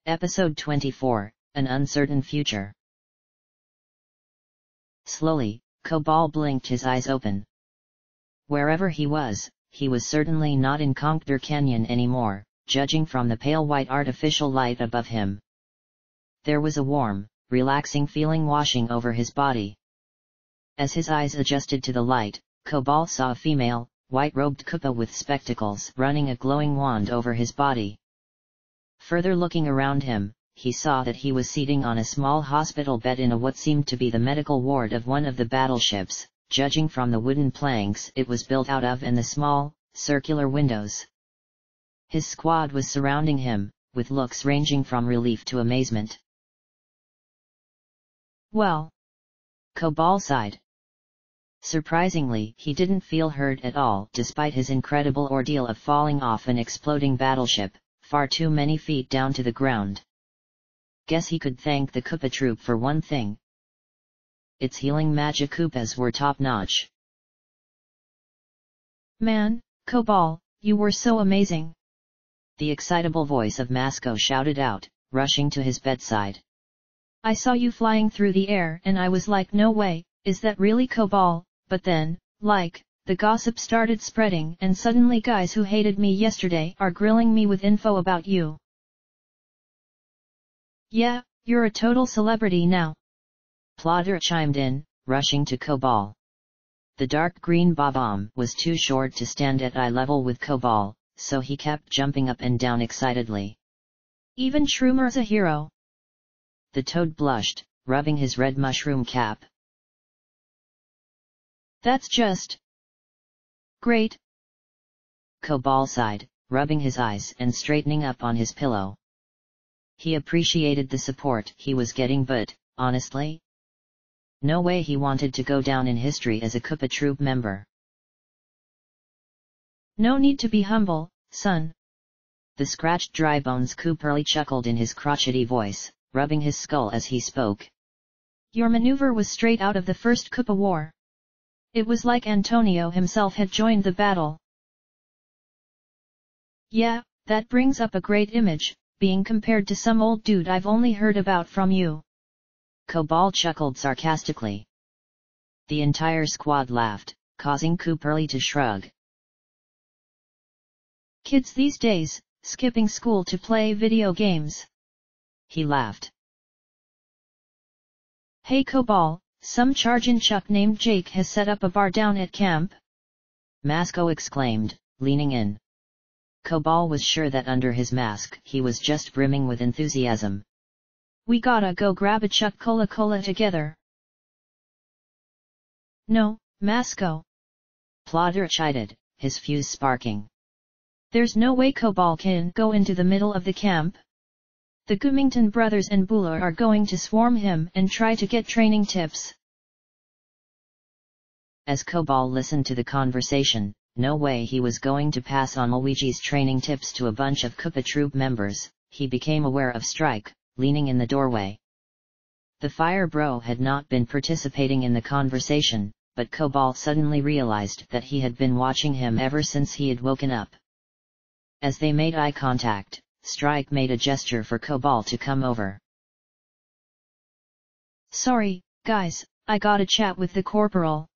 Episode 24, An Uncertain Future. Slowly, Cobal blinked his eyes open. Wherever he was certainly not in Conch Canyon anymore, judging from the pale white artificial light above him. There was a warm, relaxing feeling washing over his body. As his eyes adjusted to the light, Cobal saw a female, white-robed Koopa with spectacles running a glowing wand over his body. Further looking around him, he saw that he was seating on a small hospital bed in what seemed to be the medical ward of one of the battleships, judging from the wooden planks it was built out of and the small, circular windows. His squad was surrounding him, with looks ranging from relief to amazement. Well, Cobal sighed. Surprisingly, he didn't feel hurt at all despite his incredible ordeal of falling off an exploding battleship, far too many feet down to the ground. Guess he could thank the Koopa troop for one thing. Its healing magic Koopas were top-notch. Man, Cobal, you were so amazing! The excitable voice of Masco shouted out, rushing to his bedside. I saw you flying through the air and I was like, no way, is that really Cobal? But then, the gossip started spreading and suddenly guys who hated me yesterday are grilling me with info about you. Yeah, you're a total celebrity now. Plodder chimed in, rushing to Cobal. The dark green bob-omb was too short to stand at eye level with Cobal, so he kept jumping up and down excitedly. Even Shroomer's a hero. The toad blushed, rubbing his red mushroom cap. That's just great. Cobal sighed, rubbing his eyes and straightening up on his pillow. He appreciated the support he was getting, but, honestly, no way he wanted to go down in history as a Koopa troop member. No need to be humble, son. The scratched dry bones Cooperly chuckled in his crotchety voice, rubbing his skull as he spoke. Your maneuver was straight out of the First Koopa War. It was like Antonio himself had joined the battle. Yeah, that brings up a great image, being compared to some old dude I've only heard about from you. Cobal chuckled sarcastically. The entire squad laughed, causing Cooperly to shrug. Kids these days, skipping school to play video games. He laughed. Hey Cobal, some Chargin Chuck named Jake has set up a bar down at camp. Masco exclaimed, leaning in. Cobal was sure that under his mask he was just brimming with enthusiasm. We gotta go grab a Chuck Cola together. No, Masco. Plodder chided, his fuse sparking. There's no way Cobal can go into the middle of the camp. The Goomington brothers and Bula are going to swarm him and try to get training tips. As Cobal listened to the conversation, no way he was going to pass on Luigi's training tips to a bunch of Koopa troop members. He became aware of Strike, leaning in the doorway. The Fire Bro had not been participating in the conversation, but Cobal suddenly realized that he had been watching him ever since he had woken up. As they made eye contact, Strike made a gesture for Cobal to come over. Sorry, guys, I gotta chat with the corporal.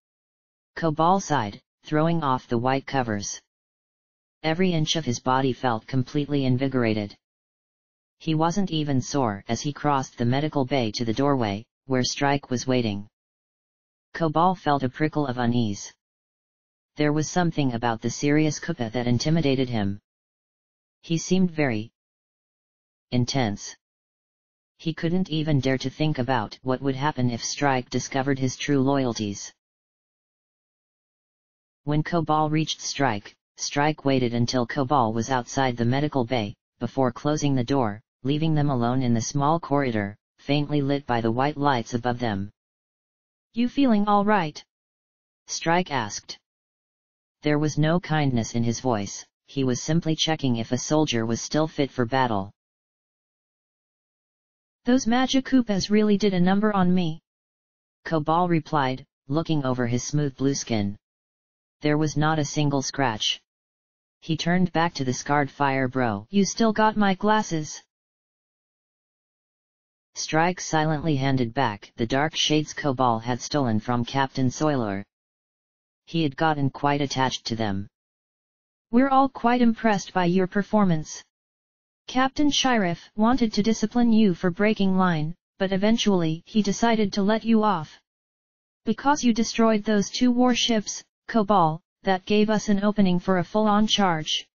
Cobal sighed, throwing off the white covers. Every inch of his body felt completely invigorated. He wasn't even sore as he crossed the medical bay to the doorway, where Strike was waiting. Cobal felt a prickle of unease. There was something about the serious Koopa that intimidated him. He seemed very intense. He couldn't even dare to think about what would happen if Strike discovered his true loyalties. When Cobal reached Strike, Strike waited until Cobal was outside the medical bay, before closing the door, leaving them alone in the small corridor, faintly lit by the white lights above them. You feeling all right? Strike asked. There was no kindness in his voice. He was simply checking if a soldier was still fit for battle. Those magic Koopas really did a number on me. Cobal replied, looking over his smooth blue skin. There was not a single scratch. He turned back to the scarred Fire Bro. You still got my glasses. Strike silently handed back the dark shades Cobal had stolen from Captain Soiler. He had gotten quite attached to them. We're all quite impressed by your performance. Captain Sheriff wanted to discipline you for breaking line, but eventually he decided to let you off. Because you destroyed those 2 warships, Cobal, that gave us an opening for a full-on charge.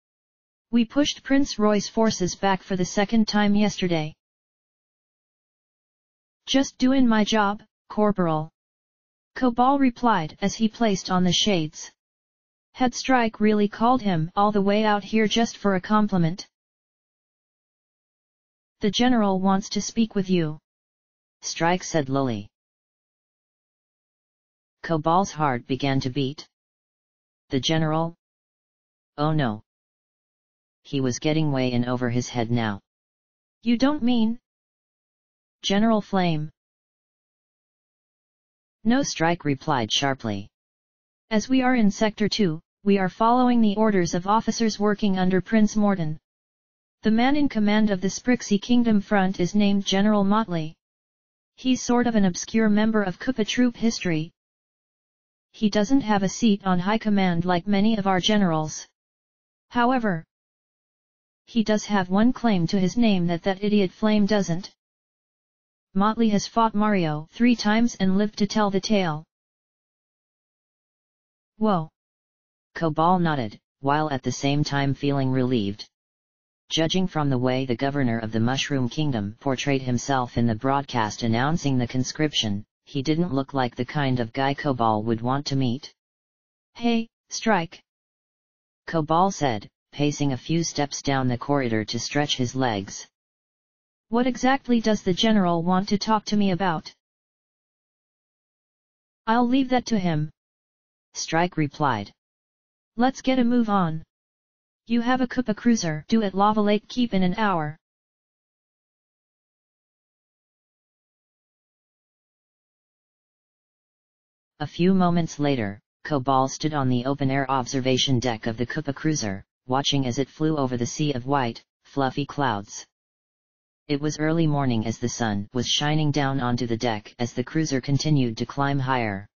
We pushed Prince Roy's forces back for the 2nd time yesterday. Just doing my job, Corporal. Cobal replied as he placed on the shades. Had Strike really called him all the way out here just for a compliment? The general wants to speak with you. Strike said lowly. Cobal's heart began to beat. The general? Oh no. He was getting way in over his head now. You don't mean? General Flame. No, Strike replied sharply. As we are in Sector 2, we are following the orders of officers working under Prince Morton. The man in command of the Sprixie Kingdom front is named General Motley. He's sort of an obscure member of Koopa troop history. He doesn't have a seat on high command like many of our generals. However, he does have one claim to his name that idiot Flame doesn't. Motley has fought Mario 3 times and lived to tell the tale. Whoa! Cobal nodded, while at the same time feeling relieved. Judging from the way the governor of the Mushroom Kingdom portrayed himself in the broadcast announcing the conscription, he didn't look like the kind of guy Cobal would want to meet. Hey, Strike! Cobal said, pacing a few steps down the corridor to stretch his legs. What exactly does the general want to talk to me about? I'll leave that to him. Strike replied. Let's get a move on. You have a Koopa cruiser due at Lava Lake Keep in an hour. A few moments later, Cobal stood on the open-air observation deck of the Koopa cruiser, watching as it flew over the sea of white, fluffy clouds. It was early morning as the sun was shining down onto the deck as the cruiser continued to climb higher.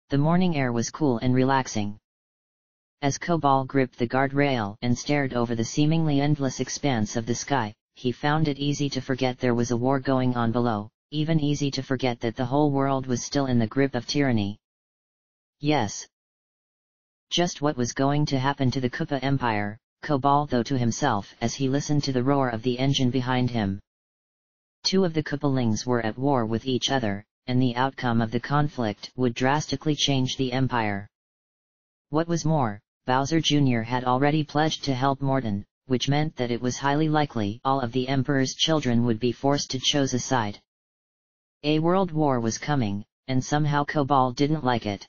The morning air was cool and relaxing. As Cobal gripped the guardrail and stared over the seemingly endless expanse of the sky, he found it easy to forget there was a war going on below, even easy to forget that the whole world was still in the grip of tyranny. Yes. Just what was going to happen to the Koopa Empire, Cobal thought to himself as he listened to the roar of the engine behind him. 2 of the Koopalings were at war with each other, and the outcome of the conflict would drastically change the Empire. What was more, Bowser Jr. had already pledged to help Morton, which meant that it was highly likely all of the Emperor's children would be forced to choose a side. A world war was coming, and somehow Cobal didn't like it.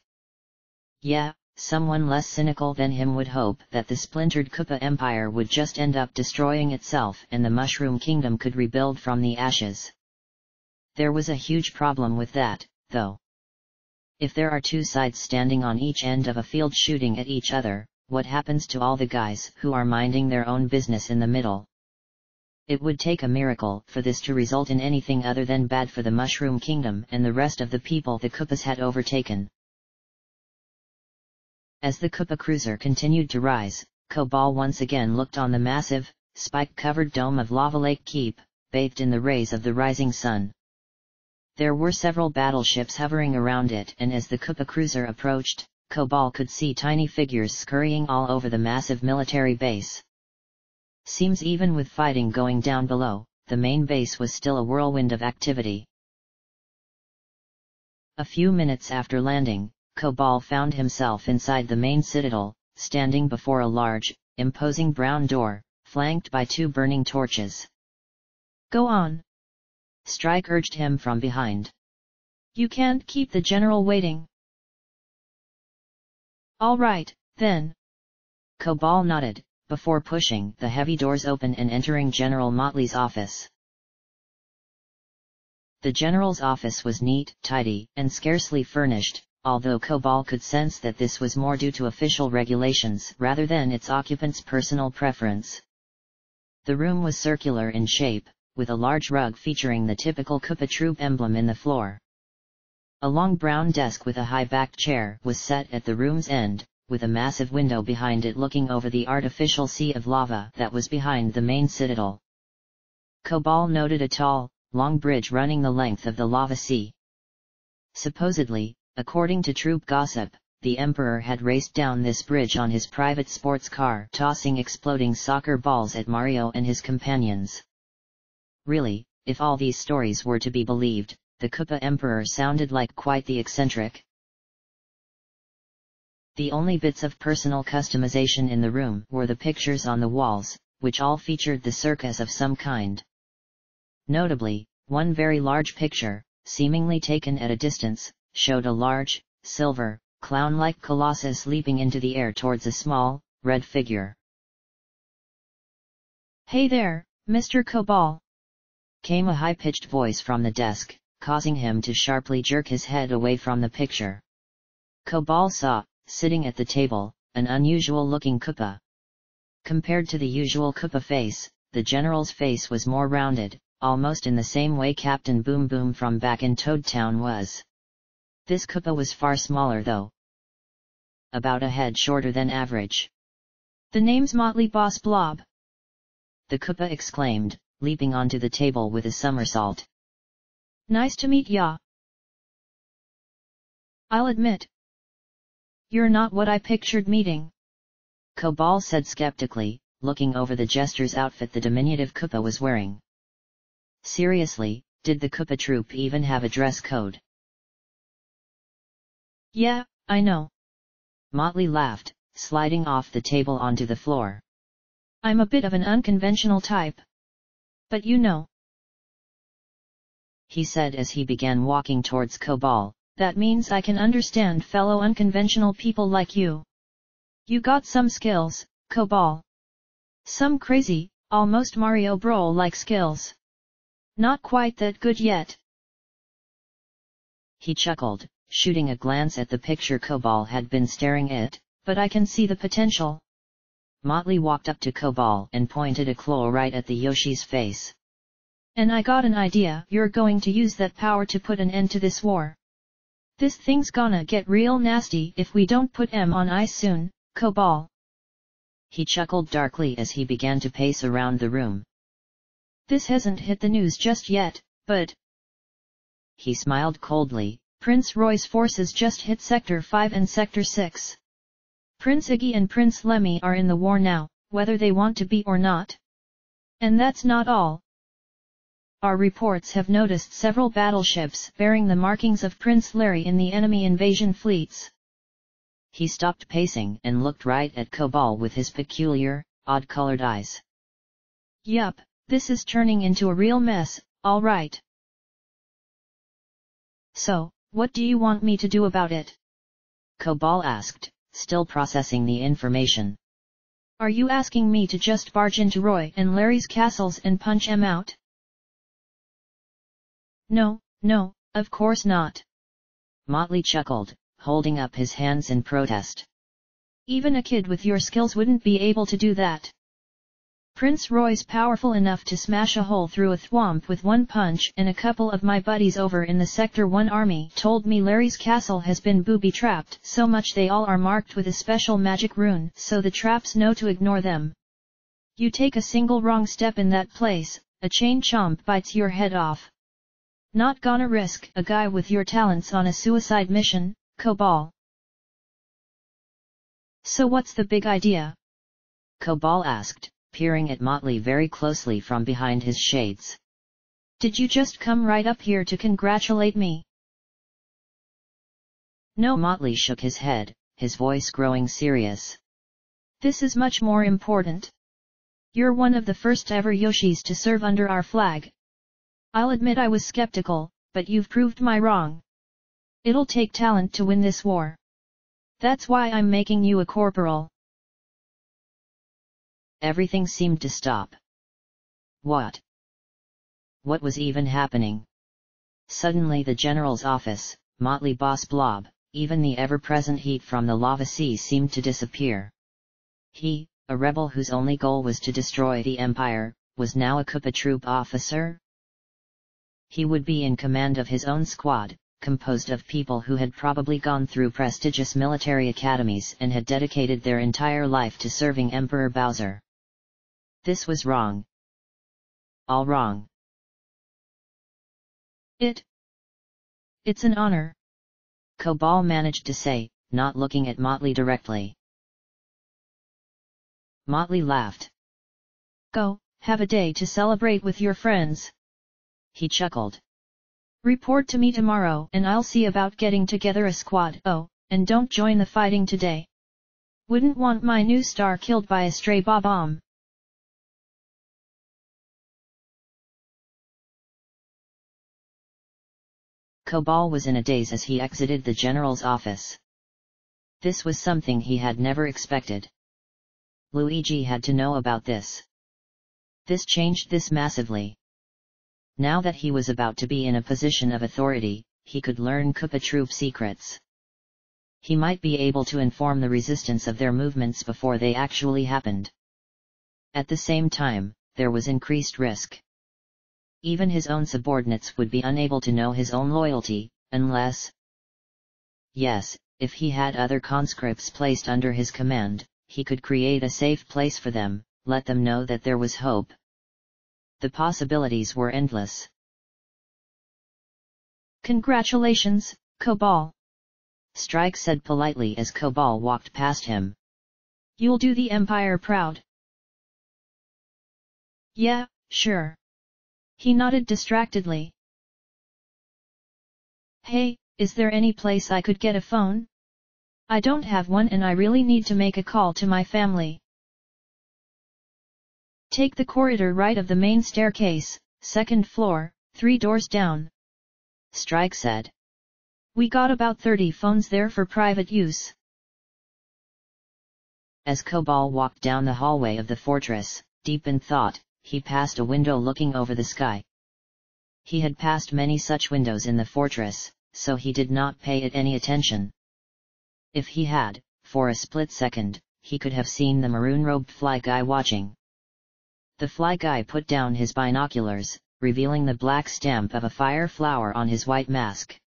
Yeah, someone less cynical than him would hope that the splintered Koopa Empire would just end up destroying itself and the Mushroom Kingdom could rebuild from the ashes. There was a huge problem with that, though. If there are 2 sides standing on each end of a field shooting at each other, what happens to all the guys who are minding their own business in the middle? It would take a miracle for this to result in anything other than bad for the Mushroom Kingdom and the rest of the people the Koopas had overtaken. As the Koopa cruiser continued to rise, Cobal once again looked on the massive, spike-covered dome of Lava Lake Keep, bathed in the rays of the rising sun. There were several battleships hovering around it, and as the Koopa cruiser approached, Cobal could see tiny figures scurrying all over the massive military base. Seems even with fighting going down below, the main base was still a whirlwind of activity. A few minutes after landing, Cobal found himself inside the main citadel, standing before a large, imposing brown door, flanked by 2 burning torches. Go on. Strike urged him from behind. You can't keep the general waiting. All right, then. Cobal nodded, before pushing the heavy doors open and entering General Motley's office. The general's office was neat, tidy, and scarcely furnished, although Cobal could sense that this was more due to official regulations rather than its occupant's personal preference. The room was circular in shape, with a large rug featuring the typical Koopa Troop emblem in the floor. A long brown desk with a high-backed chair was set at the room's end, with a massive window behind it looking over the artificial sea of lava that was behind the main citadel. Cobal noted a tall, long bridge running the length of the lava sea. Supposedly, according to troop gossip, the Emperor had raced down this bridge on his private sports car, tossing exploding soccer balls at Mario and his companions. Really, if all these stories were to be believed, the Koopa Emperor sounded like quite the eccentric. The only bits of personal customization in the room were the pictures on the walls, which all featured the circus of some kind. Notably, one very large picture, seemingly taken at a distance, showed a large, silver, clown-like colossus leaping into the air towards a small, red figure. "Hey there, Mr. Cobal!" came a high-pitched voice from the desk, causing him to sharply jerk his head away from the picture. Cobal saw, sitting at the table, an unusual-looking Koopa. Compared to the usual Koopa face, the general's face was more rounded, almost in the same way Captain Boom Boom from back in Toad Town was. This Koopa was far smaller though. About a head shorter than average. "The name's Motley Boss Blob," the Koopa exclaimed, leaping onto the table with a somersault. "Nice to meet ya. I'll admit, you're not what I pictured meeting," Cobal said skeptically, looking over the jester's outfit the diminutive Koopa was wearing. Seriously, did the Koopa Troop even have a dress code? "Yeah, I know," Motley laughed, sliding off the table onto the floor. "I'm a bit of an unconventional type. But you know," he said as he began walking towards Cobal, "that means I can understand fellow unconventional people like you. You got some skills, Cobal. Some crazy, almost Mario Bros-like skills. Not quite that good yet." He chuckled, shooting a glance at the picture Cobal had been staring at. "But I can see the potential." Motley walked up to Cobal and pointed a claw right at the Yoshi's face. "And I got an idea. You're going to use that power to put an end to this war. This thing's gonna get real nasty if we don't put M on ice soon, Cobal." He chuckled darkly as he began to pace around the room. "This hasn't hit the news just yet, but..." he smiled coldly, "Prince Roy's forces just hit Sector 5 and Sector 6. Prince Iggy and Prince Lemmy are in the war now, whether they want to be or not. And that's not all. Our reports have noticed several battleships bearing the markings of Prince Larry in the enemy invasion fleets." He stopped pacing and looked right at Cobal with his peculiar, odd-colored eyes. "Yup, this is turning into a real mess, all right. So, what do you want me to do about it?" Cobal asked, still processing the information. "Are you asking me to just barge into Roy and Larry's castles and punch 'em out?" No, of course not." Motley chuckled, holding up his hands in protest. "Even a kid with your skills wouldn't be able to do that. Prince Roy's powerful enough to smash a hole through a thwomp with one punch, and a couple of my buddies over in the Sector 1 army told me Larry's castle has been booby-trapped so much they all are marked with a special magic rune so the traps know to ignore them. You take a single wrong step in that place, a chain chomp bites your head off. Not gonna risk a guy with your talents on a suicide mission, Cobal." "So what's the big idea?" Cobal asked, peering at Motley very closely from behind his shades. "Did you just come right up here to congratulate me?" "No." Motley shook his head, his voice growing serious. "This is much more important. You're one of the first ever Yoshis to serve under our flag. I'll admit I was skeptical, but you've proved me wrong. It'll take talent to win this war. That's why I'm making you a corporal." Everything seemed to stop. What? What was even happening? Suddenly the general's office, Motley Boss Blob, even the ever-present heat from the lava sea seemed to disappear. He, a rebel whose only goal was to destroy the Empire, was now a Koopa Troop officer? He would be in command of his own squad, composed of people who had probably gone through prestigious military academies and had dedicated their entire life to serving Emperor Bowser. This was wrong. All wrong. It's an honor, Cobal managed to say, not looking at Motley directly. Motley laughed. Go, have a day to celebrate with your friends. He chuckled. Report to me tomorrow and I'll see about getting together a squad. Oh, and don't join the fighting today. Wouldn't want my new star killed by a stray bomb. Cobal was in a daze as he exited the general's office. This was something he had never expected. Luigi had to know about this. This changed this massively. Now that he was about to be in a position of authority, he could learn Koopa Troop secrets. He might be able to inform the resistance of their movements before they actually happened. At the same time, there was increased risk. Even his own subordinates would be unable to know his own loyalty, unless... Yes, if he had other conscripts placed under his command, he could create a safe place for them, let them know that there was hope. The possibilities were endless. Congratulations, Cobal, Strike said politely as Cobal walked past him. You'll do the Empire proud. Yeah, sure. He nodded distractedly. Hey, is there any place I could get a phone? I don't have one and I really need to make a call to my family. Take the corridor right of the main staircase, second floor, 3 doors down. Strike said. We got about 30 phones there for private use. As Cobal walked down the hallway of the fortress, deep in thought, he passed a window looking over the sky. He had passed many such windows in the fortress, so he did not pay it any attention. If he had, for a split second, he could have seen the maroon-robed fly guy watching. The fly guy put down his binoculars, revealing the black stamp of a fire flower on his white mask.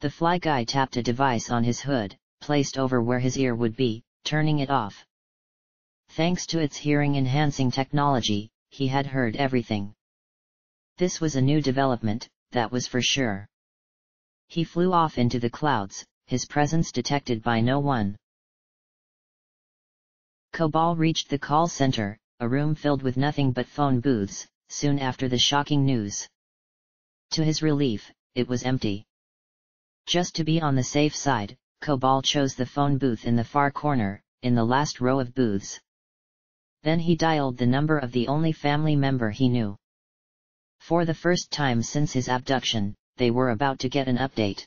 The fly guy tapped a device on his hood, placed over where his ear would be, turning it off. Thanks to its hearing-enhancing technology, he had heard everything. This was a new development, that was for sure. He flew off into the clouds, his presence detected by no one. Cobal reached the call center, a room filled with nothing but phone booths, soon after the shocking news. To his relief, it was empty. Just to be on the safe side, Cobal chose the phone booth in the far corner, in the last row of booths. Then he dialed the number of the only family member he knew. For the first time since his abduction, they were about to get an update.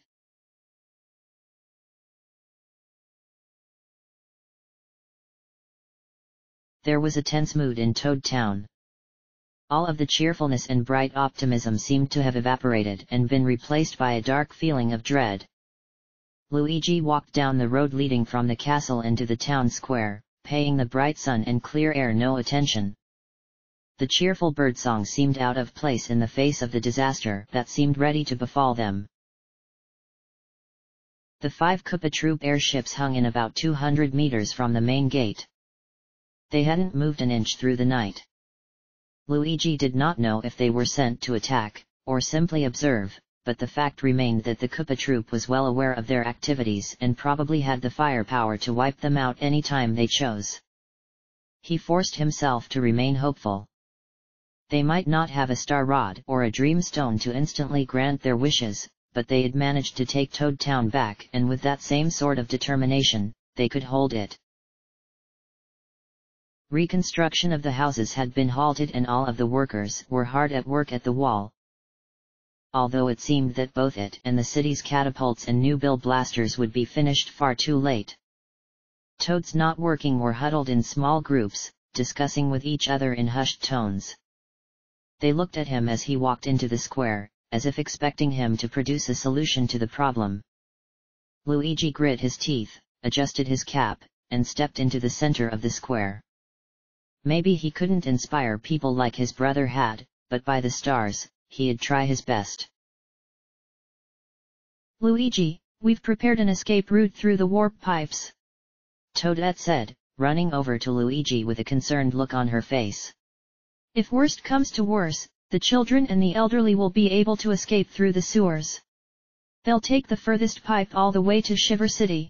There was a tense mood in Toad Town. All of the cheerfulness and bright optimism seemed to have evaporated and been replaced by a dark feeling of dread. Luigi walked down the road leading from the castle into the town square, paying the bright sun and clear air no attention. The cheerful birdsong seemed out of place in the face of the disaster that seemed ready to befall them. The 5 Koopa Troop airships hung in about 200 meters from the main gate. They hadn't moved an inch through the night. Luigi did not know if they were sent to attack, or simply observe, but the fact remained that the Koopa Troop was well aware of their activities and probably had the firepower to wipe them out any time they chose. He forced himself to remain hopeful. They might not have a star rod or a dream stone to instantly grant their wishes, but they had managed to take Toad Town back, and with that same sort of determination, they could hold it. Reconstruction of the houses had been halted and all of the workers were hard at work at the wall. Although it seemed that both it and the city's catapults and new build blasters would be finished far too late. Toads not working were huddled in small groups, discussing with each other in hushed tones. They looked at him as he walked into the square, as if expecting him to produce a solution to the problem. Luigi grit his teeth, adjusted his cap, and stepped into the center of the square. Maybe he couldn't inspire people like his brother had, but by the stars, he'd try his best. Luigi, we've prepared an escape route through the warp pipes, Toadette said, running over to Luigi with a concerned look on her face. If worst comes to worse, the children and the elderly will be able to escape through the sewers. They'll take the furthest pipe all the way to Shiver City.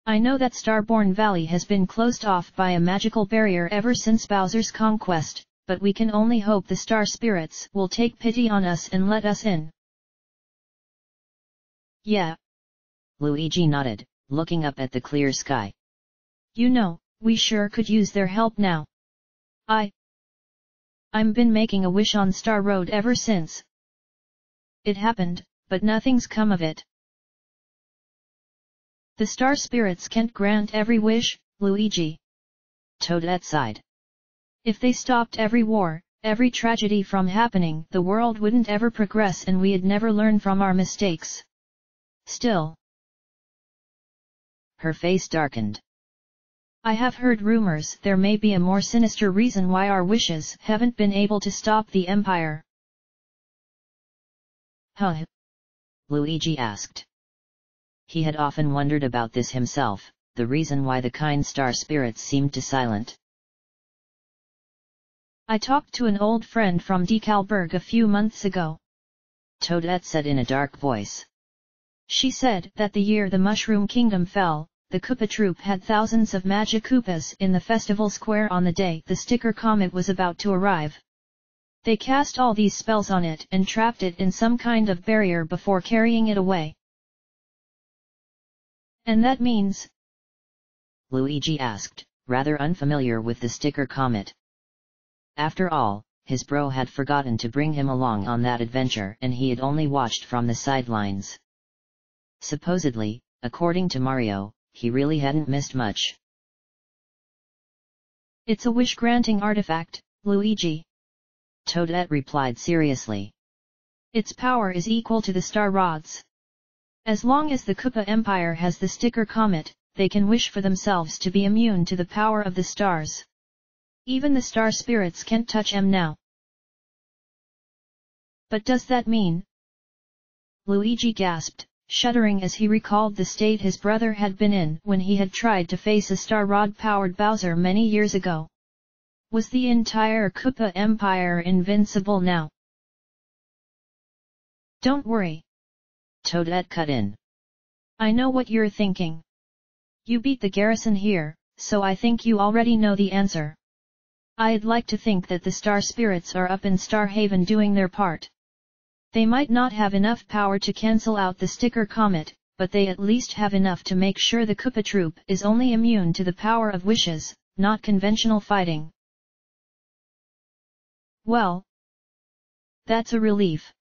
I know that Starborn Valley has been closed off by a magical barrier ever since Bowser's conquest, but we can only hope the Star Spirits will take pity on us and let us in. Yeah. Luigi nodded, looking up at the clear sky. You know, we sure could use their help now. I'm been making a wish on Star Road ever since it happened, but nothing's come of it. The Star Spirits can't grant every wish, Luigi. Toadette sighed. If they stopped every war, every tragedy from happening, the world wouldn't ever progress and we'd never learn from our mistakes. Still. Her face darkened. I have heard rumors there may be a more sinister reason why our wishes haven't been able to stop the Empire. Huh? Luigi asked. He had often wondered about this himself, the reason why the kind Star Spirits seemed to silent. I talked to an old friend from Decalburg a few months ago, Toadette said in a dark voice. She said that the year the Mushroom Kingdom fell, the Koopa Troop had thousands of Magic Koopas in the festival square on the day the sticker comet was about to arrive. They cast all these spells on it and trapped it in some kind of barrier before carrying it away. And that means? Luigi asked, rather unfamiliar with the sticker comet. After all, his bro had forgotten to bring him along on that adventure and he had only watched from the sidelines. Supposedly, according to Mario, he really hadn't missed much. It's a wish-granting artifact, Luigi. Toadette replied seriously. Its power is equal to the Star Rod's. As long as the Koopa Empire has the sticker comet, they can wish for themselves to be immune to the power of the stars. Even the Star Spirits can't touch them now. But does that mean? Luigi gasped, shuddering as he recalled the state his brother had been in when he had tried to face a Star Rod-powered Bowser many years ago. Was the entire Koopa Empire invincible now? Don't worry. Toadette cut in. I know what you're thinking. You beat the garrison here, so I think you already know the answer. I'd like to think that the Star Spirits are up in Star Haven doing their part. They might not have enough power to cancel out the sticker comet, but they at least have enough to make sure the Koopa Troop is only immune to the power of wishes, not conventional fighting. Well, that's a relief.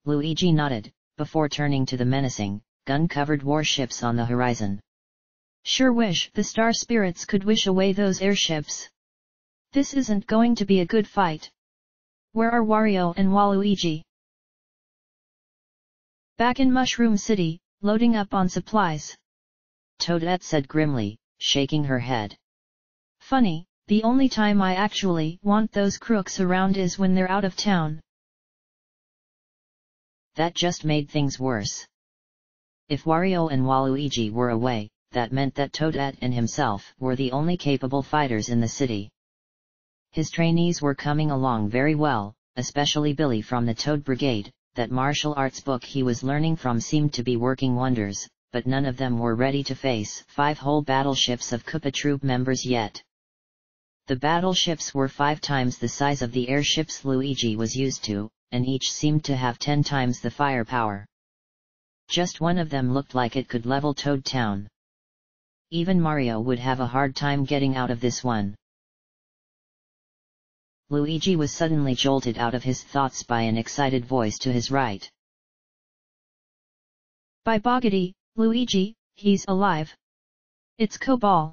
Luigi nodded, before turning to the menacing, gun-covered warships on the horizon. Sure wish the Star Spirits could wish away those airships. This isn't going to be a good fight. Where are Wario and Waluigi? Back in Mushroom City, loading up on supplies. Toadette said grimly, shaking her head. Funny, the only time I actually want those crooks around is when they're out of town. That just made things worse. If Wario and Waluigi were away, that meant that Toadette and himself were the only capable fighters in the city. His trainees were coming along very well, especially Billy from the Toad Brigade. That martial arts book he was learning from seemed to be working wonders, but none of them were ready to face 5 whole battleships of Koopa Troop members yet. The battleships were 5 times the size of the airships Luigi was used to, and each seemed to have 10 times the firepower. Just one of them looked like it could level Toad Town. Even Mario would have a hard time getting out of this one. Luigi was suddenly jolted out of his thoughts by an excited voice to his right. By boggity, Luigi, he's alive. It's Cobal.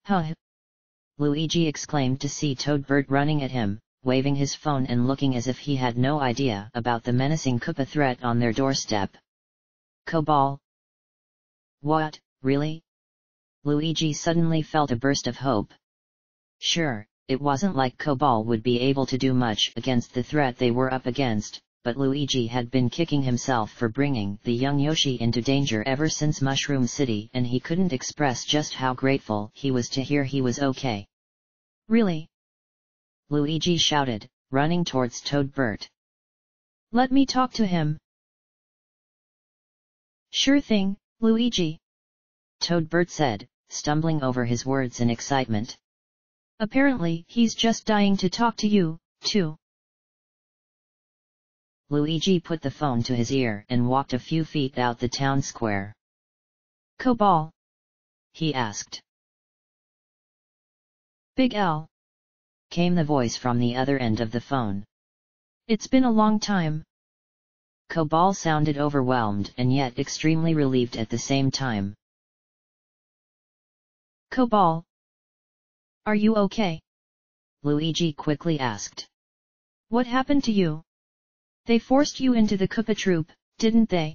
Huh? Luigi exclaimed to see Toadbird running at him, waving his phone and looking as if he had no idea about the menacing Koopa threat on their doorstep. Cobal? What, really? Luigi suddenly felt a burst of hope. Sure, it wasn't like Cobal would be able to do much against the threat they were up against, but Luigi had been kicking himself for bringing the young Yoshi into danger ever since Mushroom City, and he couldn't express just how grateful he was to hear he was okay. Really? Luigi shouted, running towards Toadbert. Let me talk to him. Sure thing, Luigi. Toadbert said, stumbling over his words in excitement. Apparently he's just dying to talk to you, too. Luigi put the phone to his ear and walked a few feet out the town square. Cobal? He asked. Big L. Came the voice from the other end of the phone. It's been a long time. Cobal sounded overwhelmed and yet extremely relieved at the same time. Cobal? Are you okay? Luigi quickly asked. What happened to you? They forced you into the Koopa Troop, didn't they?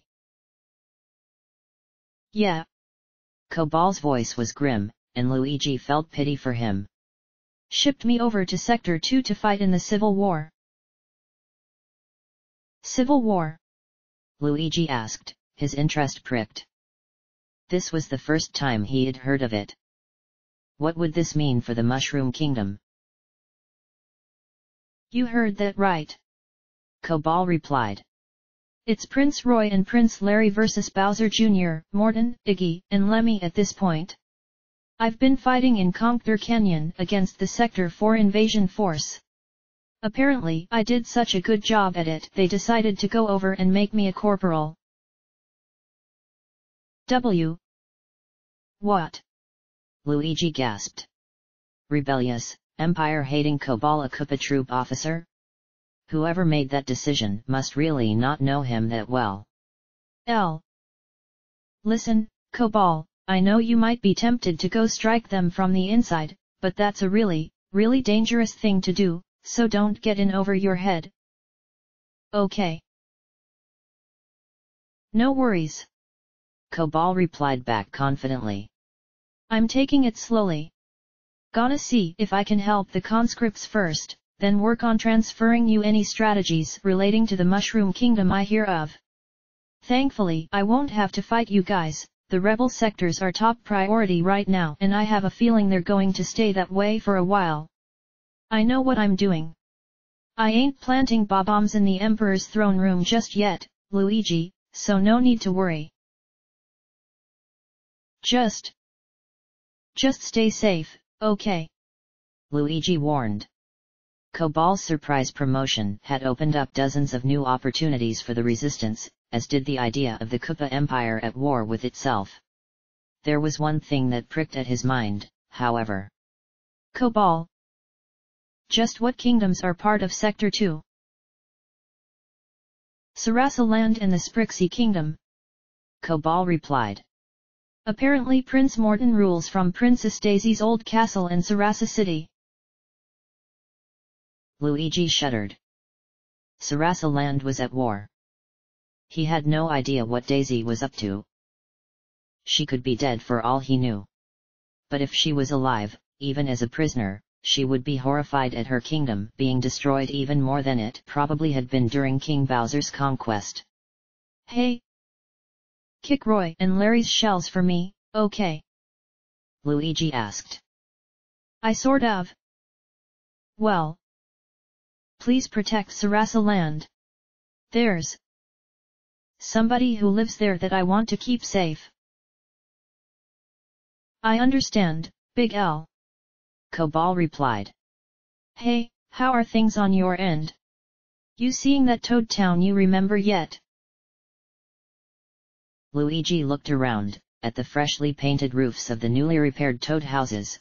Yeah. Cobal's voice was grim, and Luigi felt pity for him. Shipped me over to Sector 2 to fight in the Civil War. Civil War? Luigi asked, his interest pricked. This was the first time he had heard of it. What would this mean for the Mushroom Kingdom? You heard that right. Cobal replied. It's Prince Roy and Prince Larry versus Bowser Jr., Morton, Iggy, and Lemmy at this point. I've been fighting in Conker Canyon against the Sector 4 invasion force. Apparently I did such a good job at it they decided to go over and make me a corporal. What? Luigi gasped. Rebellious, empire-hating Cobal, a Koopa Troop officer? Whoever made that decision must really not know him that well. Listen, Cobal, I know you might be tempted to go strike them from the inside, but that's a really dangerous thing to do, so don't get in over your head. Okay. No worries. Cobal replied back confidently. I'm taking it slowly. Gonna see if I can help the conscripts first, then work on transferring you any strategies relating to the Mushroom Kingdom I hear of. Thankfully I won't have to fight you guys, the rebel sectors are top priority right now and I have a feeling they're going to stay that way for a while. I know what I'm doing. I ain't planting bombs in the Emperor's throne room just yet, Luigi, so no need to worry. Just stay safe, okay? Luigi warned. Cobal's surprise promotion had opened up dozens of new opportunities for the resistance, as did the idea of the Koopa Empire at war with itself. There was one thing that pricked at his mind, however. Cobal. Just what kingdoms are part of Sector 2? Sarasa Land and the Sprixie Kingdom. Cobal replied. Apparently Prince Morton rules from Princess Daisy's old castle in Sarasa City. Luigi shuddered. Sarasa Land was at war. He had no idea what Daisy was up to. She could be dead for all he knew. But if she was alive, even as a prisoner, she would be horrified at her kingdom being destroyed even more than it probably had been during King Bowser's conquest. Hey! Kick Roy and Larry's shells for me, okay? Luigi asked. I sort of. Well. Please protect Sarasa Land. There's somebody who lives there that I want to keep safe. I understand, Big L. Cobal replied. Hey, how are things on your end? You seeing that Toad Town you remember yet? Luigi looked around, at the freshly painted roofs of the newly repaired Toad houses.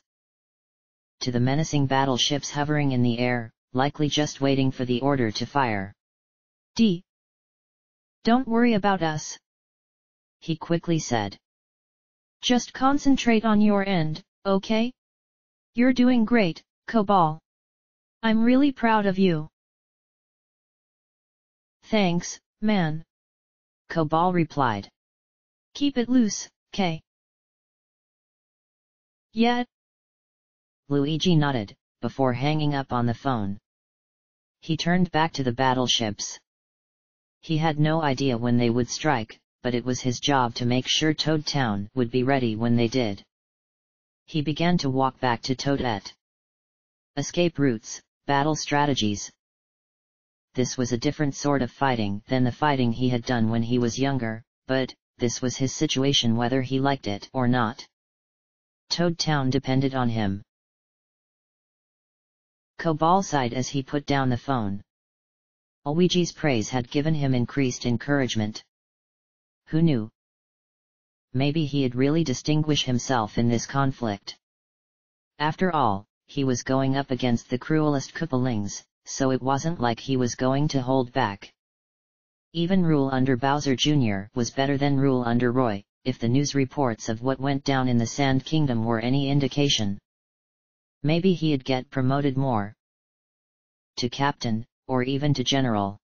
To the menacing battleships hovering in the air, likely just waiting for the order to fire. Don't worry about us. He quickly said. Just concentrate on your end, okay? You're doing great, Cobal. I'm really proud of you. Thanks, man. Cobal replied. Keep it loose, K. Yet? Luigi nodded, before hanging up on the phone. He turned back to the battleships. He had no idea when they would strike, but it was his job to make sure Toad Town would be ready when they did. He began to walk back to Toadette. Escape routes, battle strategies. This was a different sort of fighting than the fighting he had done when he was younger, but this was his situation whether he liked it or not. Toad Town depended on him. Cobal sighed as he put down the phone. Luigi's praise had given him increased encouragement. Who knew? Maybe he'd really distinguish himself in this conflict. After all, he was going up against the cruelest Koopalings, so it wasn't like he was going to hold back. Even rule under Bowser Jr. was better than rule under Roy, if the news reports of what went down in the Sand Kingdom were any indication. Maybe he'd get promoted more. To captain, or even to general.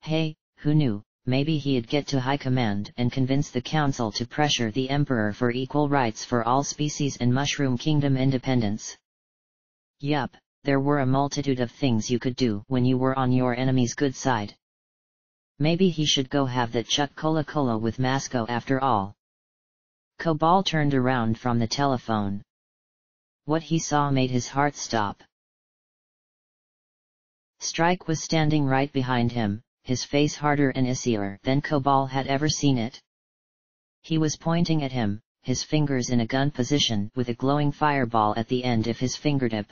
Hey, who knew, maybe he'd get to high command and convince the council to pressure the emperor for equal rights for all species and Mushroom Kingdom independence. Yup, there were a multitude of things you could do when you were on your enemy's good side. Maybe he should go have that Chuck Cola Cola with Masco after all. Cobal turned around from the telephone. What he saw made his heart stop. Strike was standing right behind him, his face harder and icier than Cobal had ever seen it. He was pointing at him, his fingers in a gun position with a glowing fireball at the end of his fingertip.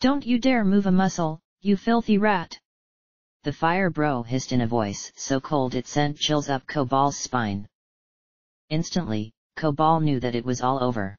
Don't you dare move a muscle, you filthy rat! The fire bro hissed in a voice so cold it sent chills up Cobal's spine. Instantly, Cobal knew that it was all over.